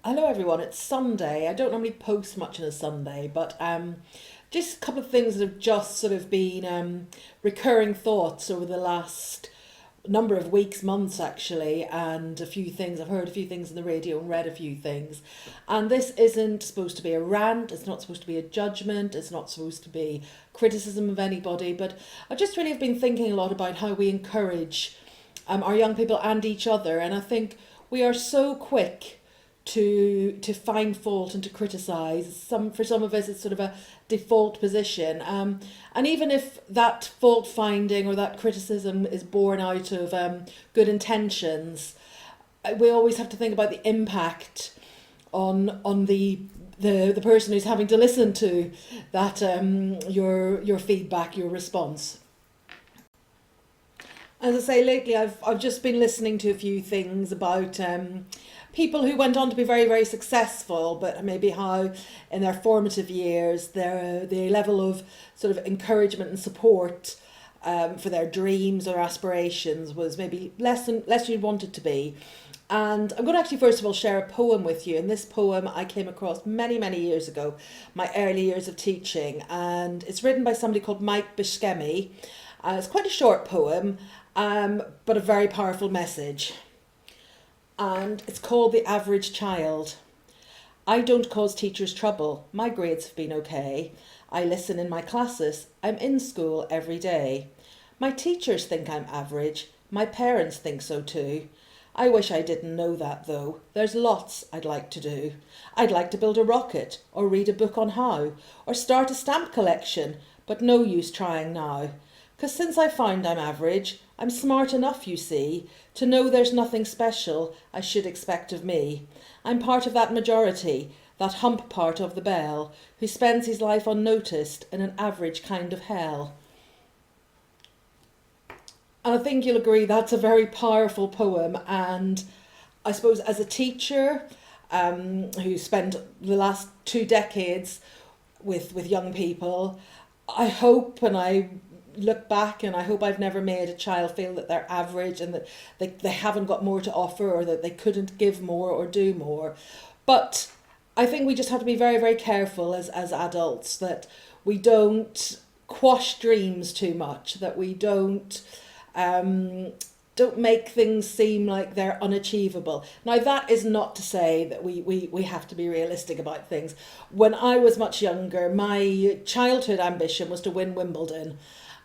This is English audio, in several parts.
Hello everyone, it's Sunday. I don't normally post much on a Sunday, but just a couple of things that have just sort of been recurring thoughts over the last number of weeks, months actually, and a few things. I've heard a few things on the radio and read a few things. And this isn't supposed to be a rant, it's not supposed to be a judgment, it's not supposed to be criticism of anybody, but I just really have been thinking a lot about how we encourage our young people and each other. And I think we are so quick to find fault and to criticize. For some of us it's sort of a default position, and even if that fault finding or that criticism is born out of good intentions, we always have to think about the impact on the person who's having to listen to that your feedback, your response. As I say, lately I've just been listening to a few things about people who went on to be very, very successful, but maybe how in their formative years the level of sort of encouragement and support for their dreams or aspirations was maybe less than you'd want it to be. And I'm going to actually first of all share a poem with you. And this poem I came across many, many years ago, my early years of teaching. And it's written by somebody called Mike Buscemi. It's quite a short poem, but a very powerful message. And it's called The Average Child. I don't cause teachers trouble. My grades have been okay. I listen in my classes. I'm in school every day. My teachers think I'm average. My parents think so too. I wish I didn't know that though. There's lots I'd like to do. I'd like to build a rocket, or read a book on how, or start a stamp collection, but no use trying now. 'Cause since I find I'm average, I'm smart enough, you see, to know there's nothing special I should expect of me. I'm part of that majority, that hump part of the bell, who spends his life unnoticed in an average kind of hell. And I think you'll agree that's a very powerful poem. And I suppose as a teacher who spent the last 2 decades with young people, I hope and I look back and I hope I've never made a child feel that they're average and that they haven't got more to offer or that they couldn't give more or do more. But I think we just have to be very, very careful as adults that we don't quash dreams too much, that we um, don't make things seem like they're unachievable. Now, that is not to say that we have to be realistic about things. When I was much younger, my childhood ambition was to win Wimbledon.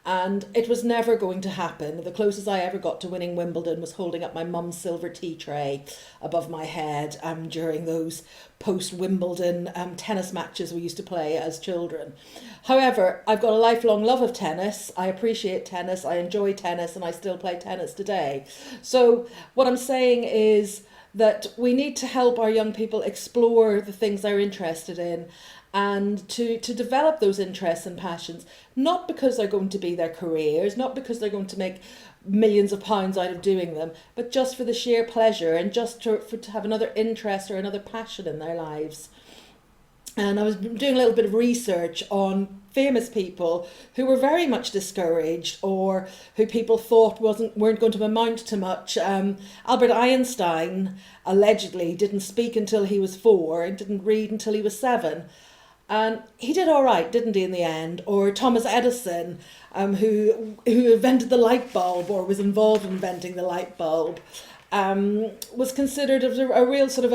And it was never going to happen. The closest I ever got to winning Wimbledon was holding up my mum's silver tea tray above my head during those post-Wimbledon tennis matches we used to play as children. However, I've got a lifelong love of tennis. I appreciate tennis, I enjoy tennis, and I still play tennis today. So what I'm saying is that we need to help our young people explore the things they're interested in and to develop those interests and passions, not because they're going to be their careers, not because they're going to make millions of pounds out of doing them, but just for the sheer pleasure and just to have another interest or another passion in their lives. And I was doing a little bit of research on famous people who were very much discouraged or who people thought weren't going to amount to much. Albert Einstein allegedly didn't speak until he was 4 and didn't read until he was 7. And he did all right, didn't he, in the end? Or Thomas Edison, who invented the light bulb or was involved in inventing the light bulb, was considered as a real sort of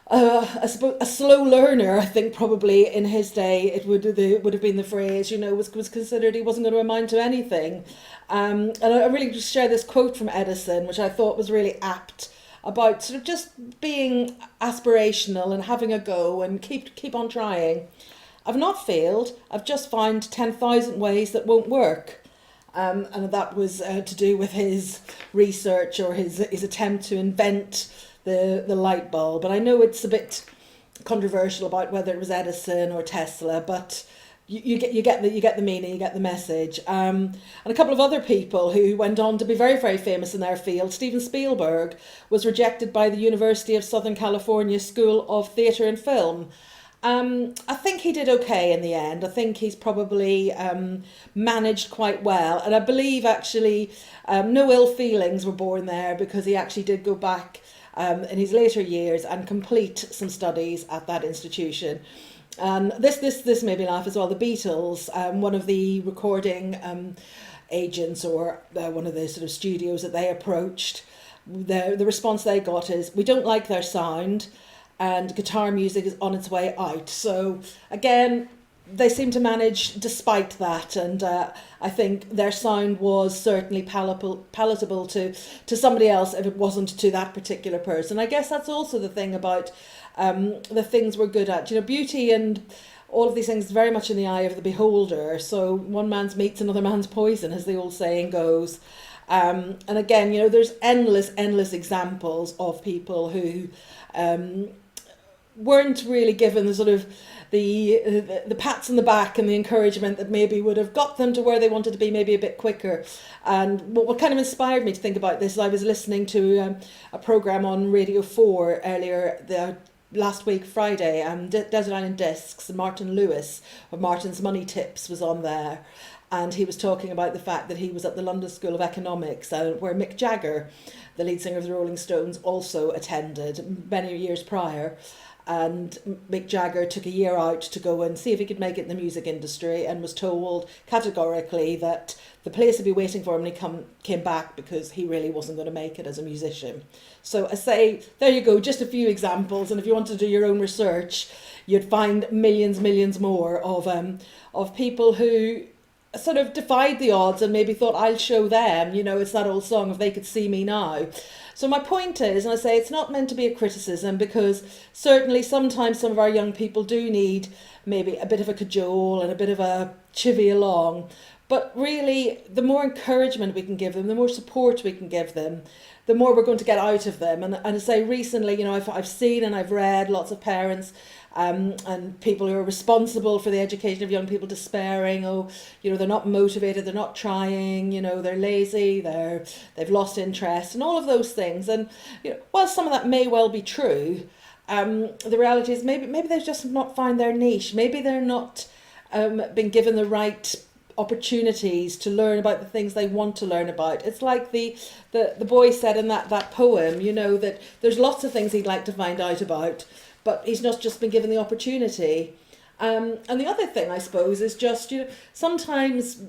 a slow learner. I think probably in his day it would have been the phrase, was considered he wasn't going to amount to anything. And I really just share this quote from Edison, which I thought was really apt about sort of just being aspirational and having a go and keep on trying. I've not failed. I've just found 10,000 ways that won't work. And that was to do with his research or his attempt to invent the light bulb. And I know it's a bit controversial about whether it was Edison or Tesla, but you get the meaning, you get the message. And a couple of other people who went on to be very, very famous in their field. Steven Spielberg was rejected by the University of Southern California School of Theatre and Film. I think he did okay in the end. I think he's probably managed quite well. And I believe actually no ill feelings were born there because he actually did go back in his later years and complete some studies at that institution. And this made me laugh as well. The Beatles, one of the recording agents, or one of the sort of studios that they approached, the response they got is, we don't like their sound and guitar music is on its way out. So again, they seem to manage despite that, and I think their sound was certainly palatable to somebody else if it wasn't to that particular person. I guess that's also the thing about the things we're good at. You know, beauty and all of these things very much in the eye of the beholder. So one man's meat's another man's poison, as the old saying goes. And again, you know, there's endless examples of people who weren't really given the sort of the pats on the back and the encouragement that maybe would have got them to where they wanted to be maybe a bit quicker. And what kind of inspired me to think about this is I was listening to a programme on Radio 4 earlier last week, Friday, Desert Island Discs, and Martin Lewis of Martin's Money Tips was on there. And he was talking about the fact that he was at the London School of Economics, where Mick Jagger, the lead singer of the Rolling Stones, also attended many years prior. And Mick Jagger took a year out to go and see if he could make it in the music industry, and was told categorically that the place would be waiting for him when he came back, because he really wasn't going to make it as a musician. So I say, there you go, just a few examples. And if you want to do your own research, you'd find millions more of people who sort of defied the odds and maybe thought, I'll show them, you know, it's that old song, if they could see me now. So my point is, and I say it's not meant to be a criticism, because certainly sometimes some of our young people do need maybe a bit of a cajole and a bit of a chivvy along. But really, the more encouragement we can give them, the more support we can give them, the more we're going to get out of them. And I say recently, you know, I've seen and I've read lots of parents and people who are responsible for the education of young people despairing, oh, you know, they're not motivated, they're not trying, you know, they're lazy, they've lost interest, and all of those things. And you know, while some of that may well be true, the reality is maybe they've just not found their niche. Maybe they're not been given the right opportunities to learn about the things they want to learn about. It's like the boy said in that poem, you know, that there's lots of things he'd like to find out about, but he's not just been given the opportunity. And the other thing, I suppose, is just, you know, sometimes,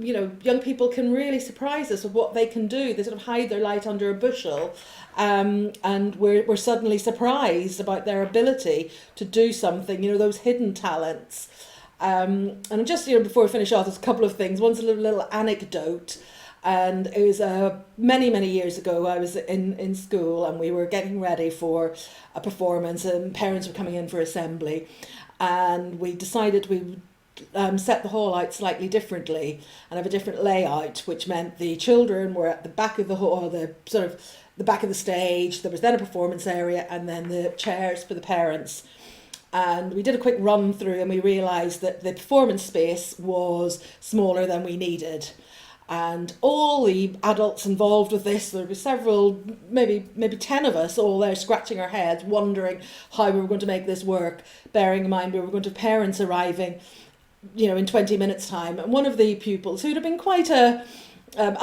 you know, young people can really surprise us with what they can do. They sort of hide their light under a bushel, and we're suddenly surprised about their ability to do something, you know, those hidden talents. And just, you know, before we finish off, there's a couple of things. One's a little anecdote. And it was many years ago. I was in school and we were getting ready for a performance, and parents were coming in for assembly, and we decided we would set the hall out slightly differently and have a different layout, which meant the children were at the back of the hall, the back of the stage. There was then a performance area, and then the chairs for the parents. And we did a quick run through, and we realised that the performance space was smaller than we needed. And all the adults involved with this, there were several, maybe 10 of us, all there scratching our heads, wondering how we were going to make this work, bearing in mind we were going to have parents arriving, you know, in 20 minutes' time. And one of the pupils, who'd have been quite a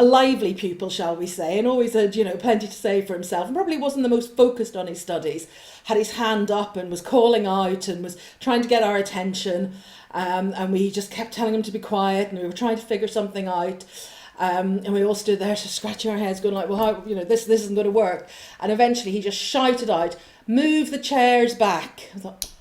lively pupil, shall we say, and always had, you know, plenty to say for himself, and probably wasn't the most focused on his studies, had his hand up and was calling out and was trying to get our attention. And we just kept telling him to be quiet, and we were trying to figure something out. And we all stood there just scratching our heads, going like, well, how, you know, this isn't going to work. And eventually he just shouted out, move the chairs back. I thought,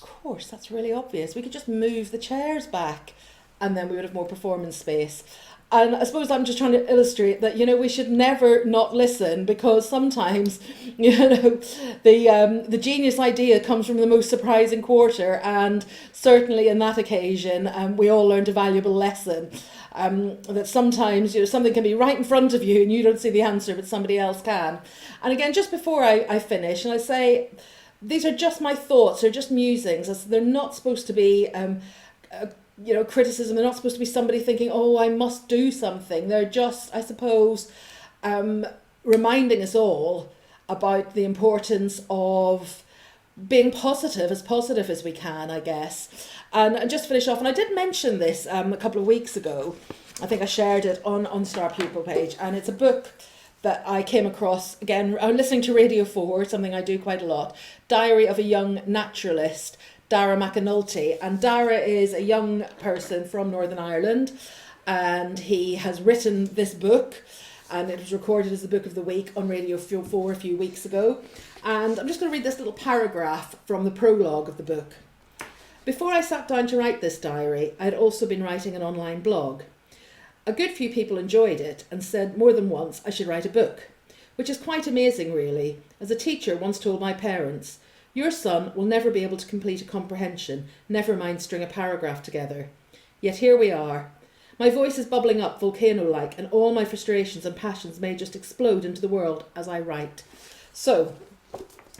of course, that's really obvious. We could just move the chairs back, and then we would have more performance space. And I suppose I'm just trying to illustrate that, you know, we should never not listen, because sometimes, you know, the genius idea comes from the most surprising quarter. And certainly in that occasion, we all learned a valuable lesson. That sometimes, you know, something can be right in front of you and you don't see the answer, but somebody else can. And again, just before I finish, and I say, these are just my thoughts, they're just musings. They're not supposed to be you know, criticism. They're not supposed to be somebody thinking, oh, I must do something. They're just, I suppose, reminding us all about the importance of being positive as we can, I guess. And just finish off, and I did mention this a couple of weeks ago. I think I shared it on Star Pupil page, and it's a book that I came across, again, I'm listening to Radio 4, something I do quite a lot, Diary of a Young Naturalist, Dara McAnulty. And Dara is a young person from Northern Ireland, and he has written this book, and it was recorded as the Book of the Week on Radio 4 a few weeks ago. And I'm just going to read this little paragraph from the prologue of the book. Before I sat down to write this diary, I had also been writing an online blog. A good few people enjoyed it and said more than once I should write a book, which is quite amazing really. As a teacher once told my parents, your son will never be able to complete a comprehension, never mind string a paragraph together. Yet here we are. My voice is bubbling up volcano-like, and all my frustrations and passions may just explode into the world as I write. So,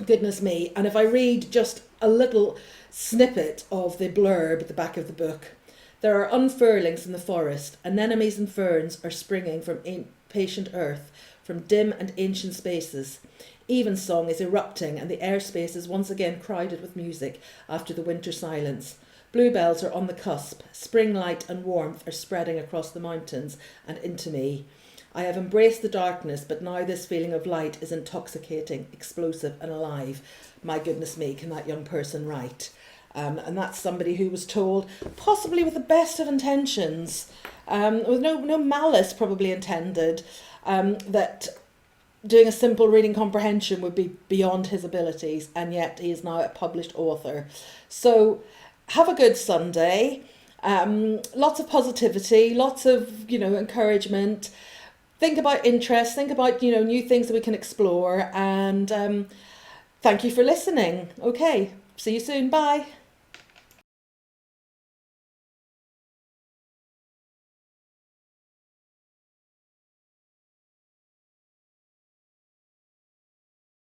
goodness me, and if I read just a little snippet of the blurb at the back of the book, there are unfurlings in the forest, anemones and ferns are springing from patient earth, from dim and ancient spaces. Evensong is erupting, and the airspace is once again crowded with music after the winter silence. Bluebells are on the cusp. Spring light and warmth are spreading across the mountains and into me. I have embraced the darkness, but now this feeling of light is intoxicating, explosive and alive. My goodness me, can that young person write? And that's somebody who was told, possibly with the best of intentions, with no malice probably intended, that doing a simple reading comprehension would be beyond his abilities, and yet he is now a published author. So have a good Sunday. Lots of positivity, lots of, encouragement. Think about interests, think about, new things that we can explore. And thank you for listening. Okay, see you soon. Bye.